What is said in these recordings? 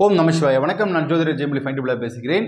ஓம் நம சிவாய. வணக்கம். நான் ஜோதிடர் ஜெயமொழி ஃபைண்டிபிளா பேசுகிறேன்.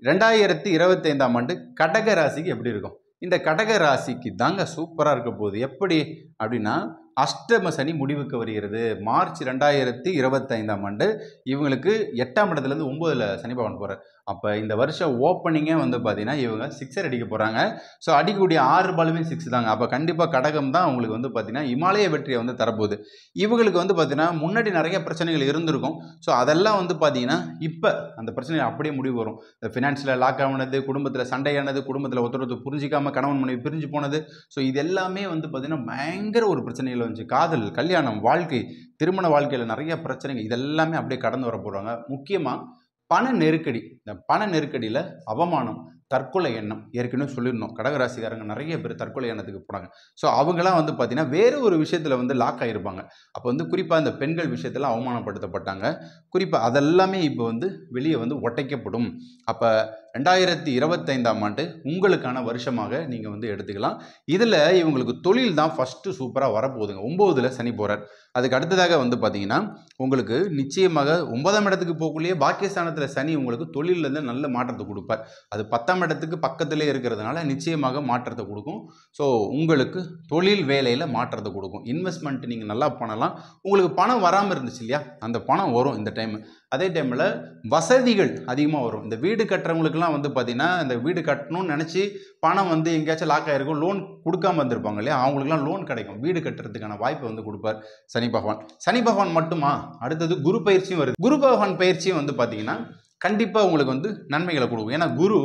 2025ஆம் ஆண்டு கடக ராசிக்கு எப்படி இருக்கும்? இந்த கடக ராசிக்கு தாங்க சூப்பராக இருக்க போகுது. எப்படி அப்படின்னா, அஷ்டம சனி முடிவுக்கு வருகிறது. மார்ச் 2025ஆம் ஆண்டு இவங்களுக்கு 8ஆம் இடத்துலேருந்து 9ல் சனி பகவான் போகிறார். அப்போ இந்த வருஷம் ஓப்பனிங்கே வந்து பார்த்தீங்கன்னா இவங்க சிக்ஸர் அடிக்க போகிறாங்க. ஸோ அடிக்கக்கூடிய 6 பாலுமே 6 தாங்க. அப்போ கண்டிப்பாக கடகம் தான் உங்களுக்கு வந்து பார்த்தீங்கன்னா இமாலய வெற்றியை வந்து தரப்போகுது. இவங்களுக்கு வந்து பார்த்தீங்கன்னா முன்னாடி நிறைய பிரச்சனைகள் இருந்திருக்கும். ஸோ அதெல்லாம் வந்து பார்த்தீங்கன்னா இப்போ அந்த பிரச்சனை அப்படியே முடிவு வரும். இந்த ஃபினான்ஷியல் லாக் ஆனது, குடும்பத்தில் சண்டையானது, குடும்பத்தில் ஒருத்தர் புரிஞ்சிக்காம கணவன் மனைவி பிரிஞ்சு போனது, ஸோ இது எல்லாமே வந்து பார்த்தீங்கன்னா பயங்கர ஒரு பிரச்சனைகள் வந்துச்சு. காதல், கல்யாணம், வாழ்க்கை, திருமண வாழ்க்கையில் நிறைய பிரச்சனைகள் இதெல்லாமே அப்படியே கடந்து வர போகிறாங்க. முக்கியமாக பண நெருக்கடி. இந்த பண நெருக்கடியில் அவமானம், தற்கொலை எண்ணம் ஏற்கனவே சொல்லியிருந்தோம். கடகராசிக்காரங்க நிறைய பேர் தற்கொலை எண்ணத்துக்கு போனாங்க. ஸோ அவங்களாம் வந்து பார்த்தீங்கன்னா வேறு ஒரு விஷயத்தில் வந்து லாக் ஆகிருப்பாங்க. அப்போ வந்து குறிப்பாக இந்த பெண்கள் விஷயத்தில் அவமானப்படுத்தப்பட்டாங்க. குறிப்பாக அதெல்லாமே இப்போ வந்து வெளியே வந்து ஒட்டைக்கப்படும். அப்போ 2025ஆம் ஆண்டு உங்களுக்கான வருஷமாக நீங்கள் வந்து எடுத்துக்கலாம். இதில் இவங்களுக்கு தொழில் தான் ஃபஸ்ட்டு சூப்பராக வரப்போகுதுங்க. 9ல் சனி போகிறார். அதுக்கு அடுத்ததாக வந்து பார்த்தீங்கன்னா உங்களுக்கு நிச்சயமாக 9ஆம் இடத்துக்கு போகக்கூடிய பாக்கியஸ்தானத்தில் சனி உங்களுக்கு தொழிலேருந்து நல்ல மாற்றத்தை கொடுப்பார். அது 10ஆம் இடத்துக்கு பக்கத்திலே இருக்கிறதுனால நிச்சயமாக மாற்றத்தை கொடுக்கும். ஸோ உங்களுக்கு தொழில் வேலையில் மாற்றத்தை கொடுக்கும். இன்வெஸ்ட்மெண்ட் நீங்கள் நல்லா பண்ணலாம். உங்களுக்கு பணம் வராமல் இருந்துச்சு இல்லையா, அந்த பணம் வரும் இந்த டைம். அதே டைமில் வசதிகள் அதிகமாக வரும். இந்த வீடு கட்டுறவங்களுக்குலாம் வந்து பார்த்தீங்கன்னா இந்த வீடு கட்டணும்னு நினச்சி பணம் வந்து எங்கேயாச்சும் லாக் ஆகிருக்கும், லோன் கொடுக்காம வந்திருப்பாங்க இல்லையா, அவங்களுக்குலாம் லோன் கிடைக்கும். வீடு கட்டுறதுக்கான வாய்ப்பை வந்து கொடுப்பார் சனி பகவான். சனி பகவான் மட்டுமா, அடுத்தது குரு பயிற்சியும் வருது. குரு பகவான் பயிற்சியும் வந்து பார்த்தீங்கன்னா கண்டிப்பாக உங்களுக்கு வந்து நன்மைகளை கொடுக்கும். ஏன்னா குரு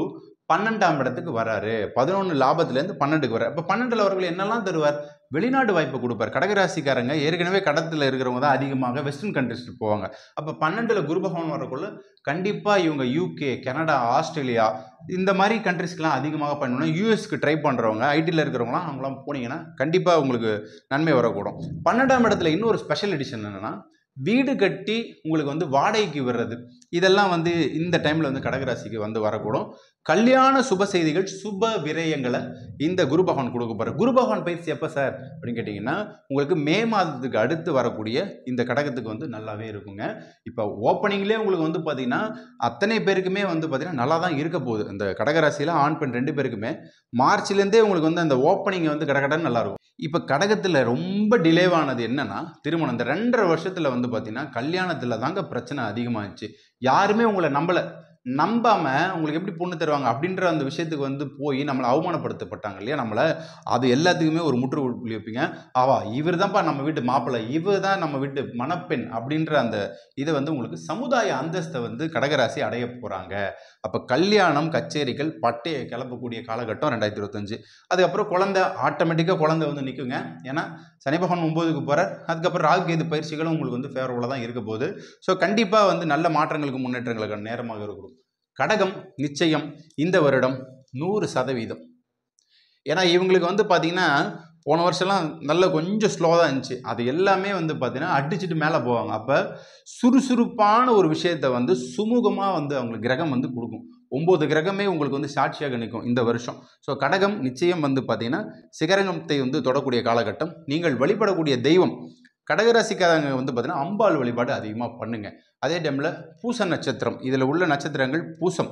12ஆம் இடத்துக்கு வராரு. 11 லாபத்துலேருந்து 12க்கு வர்றாரு. அப்போ 12ல் அவர்கள் என்னெல்லாம் தருவார்? வெளிநாடு வாய்ப்பு கொடுப்பார். கடகராசிக்காரங்க ஏற்கனவே கடத்தில் இருக்கிறவங்க தான் அதிகமாக வெஸ்டர்ன் கண்ட்ரிஸ்க்கு போவாங்க. அப்போ 12ல் குரு பகவான் வரக்குள்ள கண்டிப்பாக இவங்க UK, கனடா, ஆஸ்திரேலியா இந்த மாதிரி கண்ட்ரிஸ்க்கெலாம் அதிகமாக பண்ணணும். யூஎஸ்க்கு ட்ரை பண்ணுறவங்க, ஐடியில் இருக்கிறவங்களாம் அவங்களாம் போனீங்கன்னா கண்டிப்பாக உங்களுக்கு நன்மை வரக்கூடும். 12ஆம் இடத்துல இன்னொரு ஸ்பெஷல் எடிஷன் என்னென்னா, வீடு கட்டி உங்களுக்கு வந்து வாடகைக்கு விடுறது, இதெல்லாம் வந்து இந்த டைமில் வந்து கடகராசிக்கு வந்து வரக்கூடும். கல்யாண சுப செய்திகள், சுப விரயங்களை இந்த குரு பகவான் கொடுக்க போகிறார். குரு பகவான் பயிற்சி எப்போ சார் அப்படின்னு கேட்டிங்கன்னா, உங்களுக்கு மே மாதத்துக்கு அடுத்து வரக்கூடிய இந்த கடகத்துக்கு வந்து நல்லாவே இருக்குங்க. இப்போ ஓப்பனிங்லேயே உங்களுக்கு வந்து பார்த்திங்கன்னா அத்தனை பேருக்குமே வந்து பார்த்திங்கன்னா நல்லா தான் இருக்க போகுது. இந்த கடகராசியில் ஆண் பெண் 2 பேருக்குமே மார்ச்லேருந்தே உங்களுக்கு வந்து அந்த ஓப்பனிங் வந்து கடகடன்னு நல்லாயிருக்கும். இப்போ கடகத்தில் ரொம்ப டிலேவானது என்னன்னா திருமணம். இந்த 2.5 வருஷத்தில் வந்து பார்த்தீங்கன்னா கல்யாணத்தில் தாங்க பிரச்சனை அதிகமாகிடுச்சு. யாருமே உங்களை நம்பாமல் உங்களுக்கு எப்படி பொண்ணு தருவாங்க அப்படின்ற அந்த விஷயத்துக்கு வந்து போய் நம்மளை அவமானப்படுத்தப்பட்டாங்க இல்லையா, நம்மளை அது எல்லாத்துக்குமே ஒரு முற்றுப்புள்ளி வைப்பீங்க. இவர் தான்ப்பா நம்ம வீட்டு மாப்பிள்ளை, இவர் தான் நம்ம வீட்டு மணப்பெண் அப்படின்ற அந்த இதை வந்து உங்களுக்கு சமுதாய அந்தஸ்தை வந்து கடகராசி அடைய போகிறாங்க. அப்போ கல்யாணம், கச்சேரிகள், பட்டையை கிளப்பக்கூடிய காலகட்டம் 2025. அதுக்கப்புறம் குழந்தை ஆட்டோமேட்டிக்காக குழந்தை வந்து நிற்குங்க. ஏன்னா சனி பகவான் 9க்கு போகிறார். அதுக்கப்புறம் ராகு கேது பயிற்சிகளும் உங்களுக்கு வந்து ஃபேவரபுளாக தான் இருக்க போகுது. ஸோ கண்டிப்பாக வந்து நல்ல மாற்றங்களுக்கு முன்னேற்றங்களுக்கான நேரமாக இருக்கும். கடகம் நிச்சயம் இந்த வருடம் 100%. ஏன்னா இவங்களுக்கு வந்து பார்த்தீங்கன்னா போன வருஷம்லாம் நல்ல கொஞ்சம் ஸ்லோவாக தான் இருந்துச்சு. அது எல்லாமே வந்து பார்த்தீங்கன்னா அடிச்சுட்டு மேலே போவாங்க. அப்போ சுறுசுறுப்பான ஒரு விஷயத்தை வந்து சுமூகமாக வந்து அவங்களுக்கு கிரகம் வந்து கொடுக்கும். 9 கிரகமே உங்களுக்கு வந்து சாட்சியாக நிற்கும் இந்த வருஷம். ஸோ கடகம் நிச்சயம் வந்து பார்த்தீங்கன்னா சிகரங்கத்தை வந்து தொடக்கூடிய காலகட்டம். நீங்கள் வழிபடக்கூடிய தெய்வம் கடகராசிக்காரங்க வந்து பார்த்தீங்கன்னா அம்பாள் வழிபாடு அதிகமாக பண்ணுங்கள். அதே டைமில் பூச நட்சத்திரம், இதில் உள்ள நட்சத்திரங்கள் பூசம்,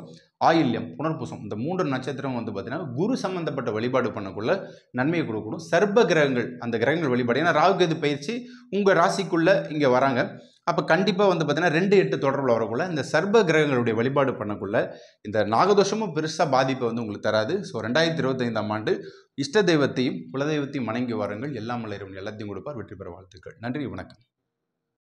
ஆயில்யம், புனர்பூசம், இந்த 3 நட்சத்திரம் வந்து பார்த்தீங்கன்னா குரு சம்பந்தப்பட்ட வழிபாடு பண்ணக்குள்ள நன்மையை கொடுக்கணும். சர்ப கிரகங்கள், அந்த கிரகங்கள் வழிபாடு, ஏன்னா ராகு கேது பயிற்சி உங்கள் ராசிக்குள்ளே இங்கே வராங்க. அப்போ கண்டிப்பாக வந்து பார்த்தீங்கன்னா 2-8 தொடர்பில் வரக்குள்ள இந்த சர்ப கிரகங்களுடைய வழிபாடு பண்ணக்குள்ள இந்த நாகதோஷமும் பெருசாக பாதிப்பை வந்து உங்களுக்கு தராது. ஸோ 2025ஆம் ஆண்டு இஷ்ட தெய்வத்தையும் குலதெய்வத்தையும் வணங்கி வாருங்கள். எல்லாம் வளரும் எல்லாத்தையும் கொடுப்பார். வெற்றி பெற வாழ்த்துக்கள். நன்றி, வணக்கம்.